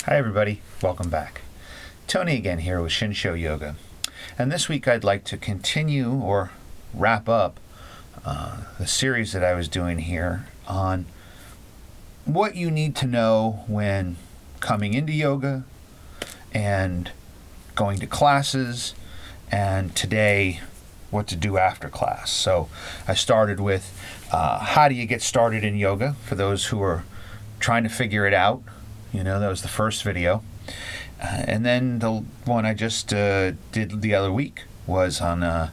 Hi everybody, welcome back. Tony again here with Shinsho Yoga. And this week I'd like to continue or wrap up the series that I was doing here on what you need to know when coming into yoga and going to classes, and today what to do after class. So I started with how do you get started in yoga for those who are trying to figure it out. That was the first video. And then the one I just did the other week was on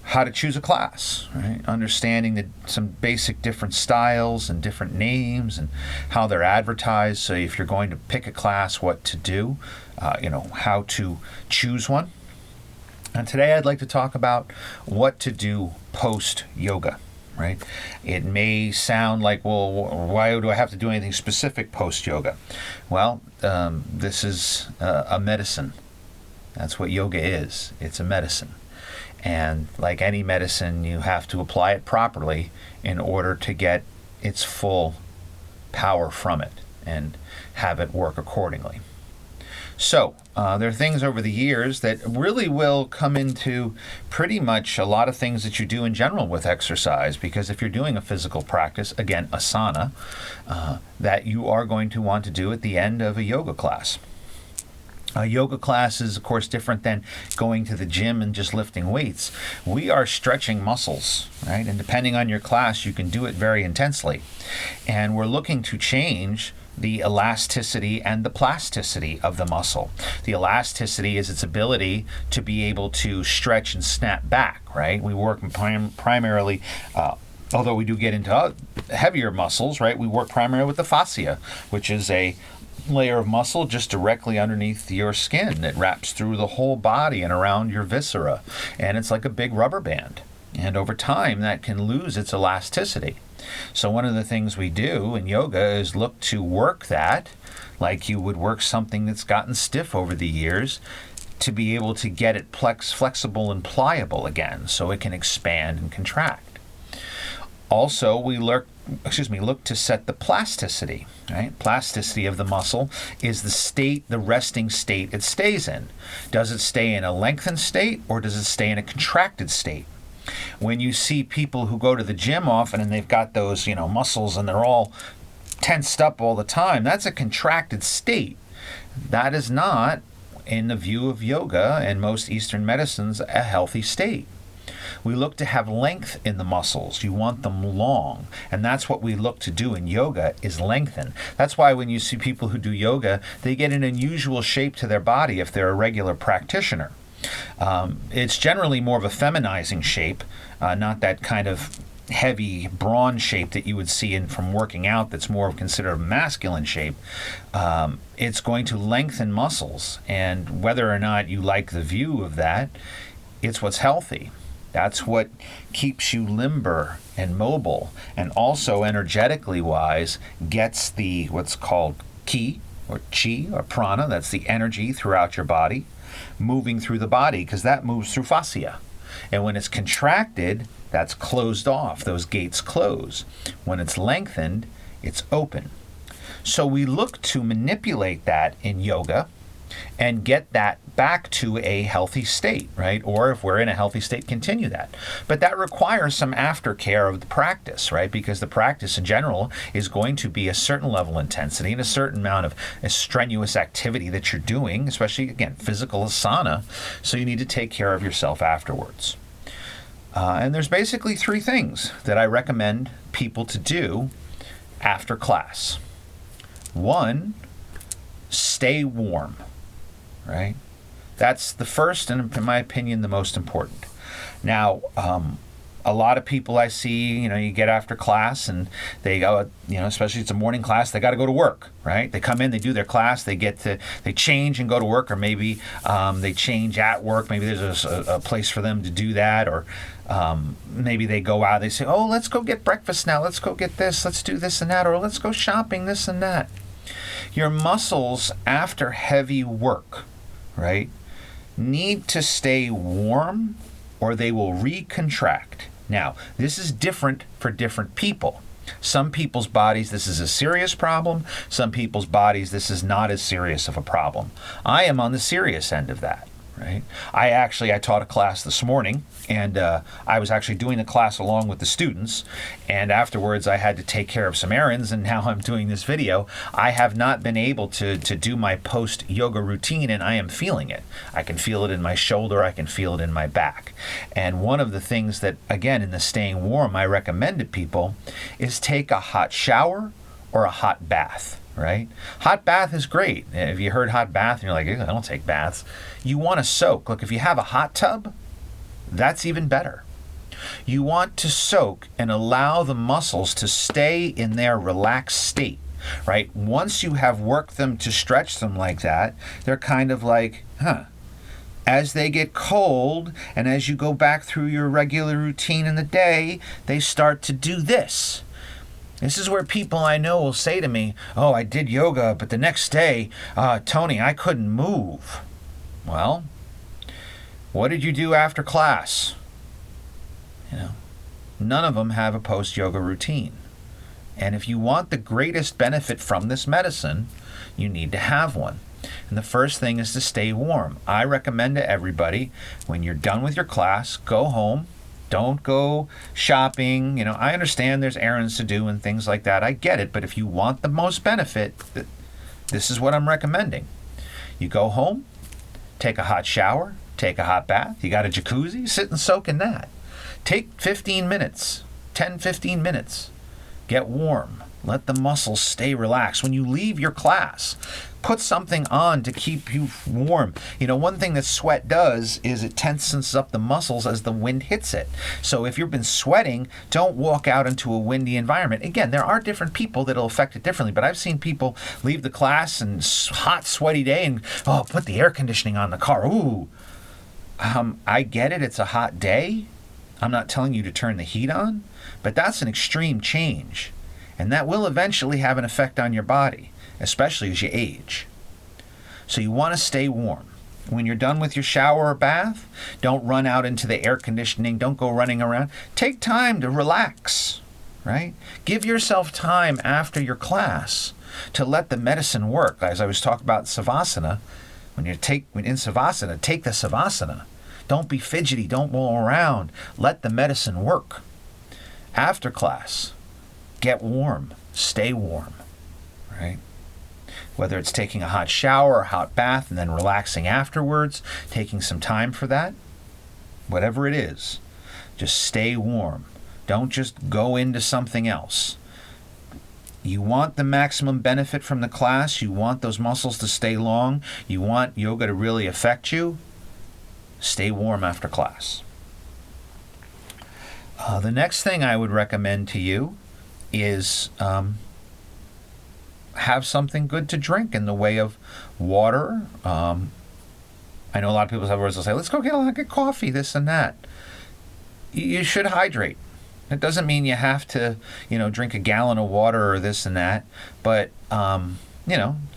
how to choose a class, right? Understanding some basic different styles and different names and how they're advertised. So if you're going to pick a class, what to do, how to choose one. And today I'd like to talk about what to do post-yoga. Right? It may sound like, well, why do I have to do anything specific post-yoga? Well, this is a medicine. That's what yoga is. It's a medicine. And like any medicine, you have to apply it properly in order to get its full power from it and have it work accordingly. So, there are things over the years that really will come into pretty much a lot of things that you do in general with exercise, because if you're doing a physical practice, again, asana, that you are going to want to do at the end of a yoga class. A yoga class is, of course, different than going to the gym and just lifting weights. We are stretching muscles, right? And depending on your class, you can do it very intensely. And we're looking to change the elasticity and the plasticity of the muscle. The elasticity is its ability to be able to stretch and snap back, right? We work primarily, although we do get into heavier muscles, right? We work primarily with the fascia, which is a layer of muscle just directly underneath your skin that wraps through the whole body and around your viscera. And it's like a big rubber band. And over time, that can lose its elasticity. So one of the things we do in yoga is look to work that like you would work something that's gotten stiff over the years, to be able to get it flexible and pliable again so it can expand and contract. Also, we look to set the plasticity, right? Plasticity of the muscle is the resting state it stays in. Does it stay in a lengthened state or does it stay in a contracted state? When you see people who go to the gym often and they've got those, muscles and they're all tensed up all the time, that's a contracted state. That is not, in the view of yoga and most Eastern medicines, a healthy state. We look to have length in the muscles. You want them long. And that's what we look to do in yoga, is lengthen. That's why when you see people who do yoga, they get an unusual shape to their body if they're a regular practitioner. It's generally more of a feminizing shape, not that kind of heavy brawn shape that you would see from working out that's more considered a masculine shape. It's going to lengthen muscles, and whether or not you like the view of that, it's what's healthy. That's what keeps you limber and mobile, and also energetically wise gets the what's called ki or chi or prana, that's the energy throughout your body, moving through the body, because that moves through fascia. And when it's contracted, that's closed off. Those gates close. When it's lengthened, it's open. So we look to manipulate that in yoga and get that back to a healthy state, right? Or if we're in a healthy state, continue that. But that requires some aftercare of the practice, right? Because the practice in general is going to be a certain level of intensity and a certain amount of strenuous activity that you're doing, especially, again, physical asana. So you need to take care of yourself afterwards. And there's basically three things that I recommend people to do after class. One, stay warm, right? That's the first and, in my opinion, the most important. Now, a lot of people I see, you get after class and they go, especially it's a morning class, they got to go to work, right? They come in, they do their class, they change and go to work, or maybe they change at work. Maybe there's a place for them to do that, or maybe they go out, they say, oh, let's go get breakfast now, let's go get this, let's do this and that, or let's go shopping, this and that. Your muscles, after heavy work, right, need to stay warm or they will recontract. Now, this is different for different people. Some people's bodies, this is a serious problem. Some people's bodies, this is not as serious of a problem. I am on the serious end of that, right? I taught a class this morning, and I was actually doing the class along with the students, and afterwards I had to take care of some errands, and now I'm doing this video. I have not been able to do my post-yoga routine, and I am feeling it. I can feel it in my shoulder, I can feel it in my back. And one of the things that, again, in the staying warm, I recommend to people is take a hot shower or a hot bath. Right? Hot bath is great. If you heard hot bath and you're like, I don't take baths, you want to soak. Look, if you have a hot tub, that's even better. You want to soak and allow the muscles to stay in their relaxed state, right? Once you have worked them to stretch them like that, they're kind of like, As they get cold and as you go back through your regular routine in the day, they start to do this. This is where people I know will say to me, oh, I did yoga, but the next day, Tony, I couldn't move. Well, what did you do after class? None of them have a post-yoga routine. And if you want the greatest benefit from this medicine, you need to have one. And the first thing is to stay warm. I recommend to everybody, when you're done with your class, go home. Don't go shopping. I understand there's errands to do and things like that. I get it. But if you want the most benefit, this is what I'm recommending. You go home, take a hot shower, take a hot bath. You got a jacuzzi, sit and soak in that. Take 15 minutes, 10, 15 minutes. Get warm. Let the muscles stay relaxed. When you leave your class, put something on to keep you warm. One thing that sweat does is it tenses up the muscles as the wind hits it. So if you've been sweating, don't walk out into a windy environment. Again, there are different people that'll affect it differently, but I've seen people leave the class and hot, sweaty day and, put the air conditioning on the car. Ooh. I get it. It's a hot day. I'm not telling you to turn the heat on, but that's an extreme change. And that will eventually have an effect on your body, especially as you age. So you want to stay warm. When you're done with your shower or bath, don't run out into the air conditioning. Don't go running around. Take time to relax, right? Give yourself time after your class to let the medicine work. As I was talking about Savasana, when in Savasana, take the Savasana. Don't be fidgety. Don't roll around. Let the medicine work. After class, get warm. Stay warm, right? Whether it's taking a hot shower or a hot bath and then relaxing afterwards, taking some time for that, whatever it is, just stay warm. Don't just go into something else. You want the maximum benefit from the class. You want those muscles to stay long. You want yoga to really affect you. Stay warm after class. The next thing I would recommend to you is have something good to drink in the way of water. I know a lot of people have words they'll say, let's go get coffee, this and that. You should hydrate. It doesn't mean you have to, drink a gallon of water or this and that. But,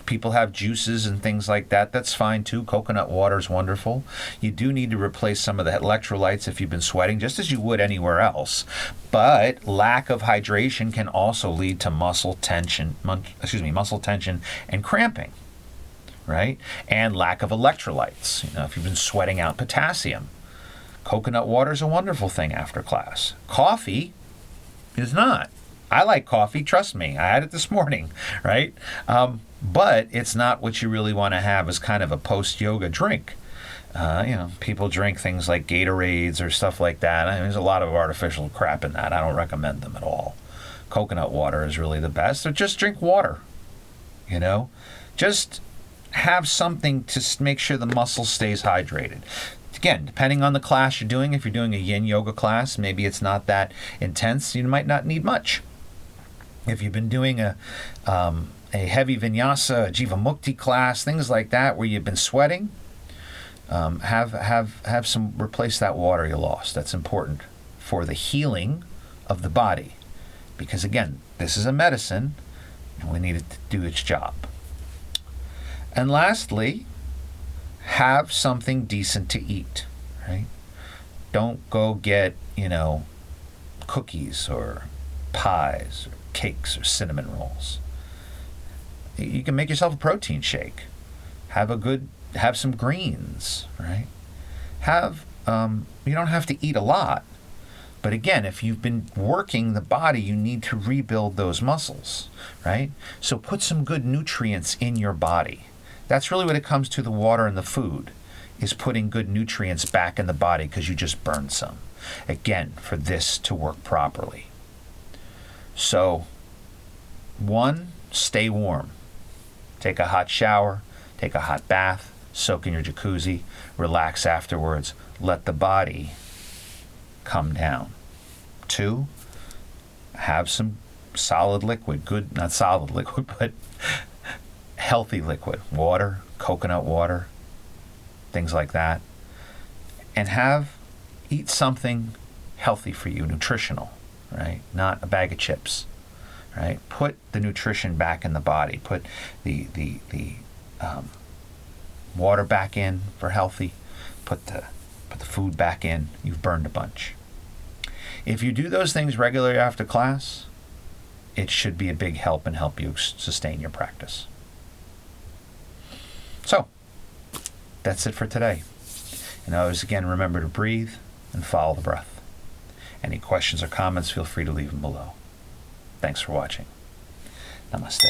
people have juices and things like that. That's fine too. Coconut water is wonderful. You do need to replace some of the electrolytes if you've been sweating, just as you would anywhere else. But lack of hydration can also lead to muscle tension and cramping, right? And lack of electrolytes. If you've been sweating out potassium. Coconut water is a wonderful thing after class. Coffee is not. I like coffee, trust me. I had it this morning, right? But it's not what you really want to have as kind of a post-yoga drink. People drink things like Gatorades or stuff like that. There's a lot of artificial crap in that. I don't recommend them at all. Coconut water is really the best. Or just drink water, Just have something to make sure the muscle stays hydrated. Again, depending on the class you're doing, if you're doing a yin yoga class, maybe it's not that intense. You might not need much. If you've been doing a heavy vinyasa, a jivamukti class, things like that, where you've been sweating, have some replace that water you lost. That's important for the healing of the body, because again, this is a medicine, and we need it to do its job. And lastly, have something decent to eat, right? Don't go get, cookies or pies or cakes or cinnamon rolls. You can make yourself a protein shake. Have some greens, right? You don't have to eat a lot. But again, if you've been working the body, you need to rebuild those muscles, right? So put some good nutrients in your body. That's really what it comes to, the water and the food, is putting good nutrients back in the body because you just burned some. Again, for this to work properly. So, 1, stay warm. Take a hot shower, take a hot bath, soak in your jacuzzi, relax afterwards, let the body come down. 2, have some solid liquid, not solid liquid, but healthy liquid, water, coconut water, things like that. And eat something healthy for you, nutritional, right? Not a bag of chips, right? Put the nutrition back in the body. Put the water back in for healthy. Put the food back in. You've burned a bunch. If you do those things regularly after class, it should be a big help and help you sustain your practice. So, that's it for today. And always, again, remember to breathe and follow the breath. Any questions or comments, feel free to leave them below. Thanks for watching. Namaste.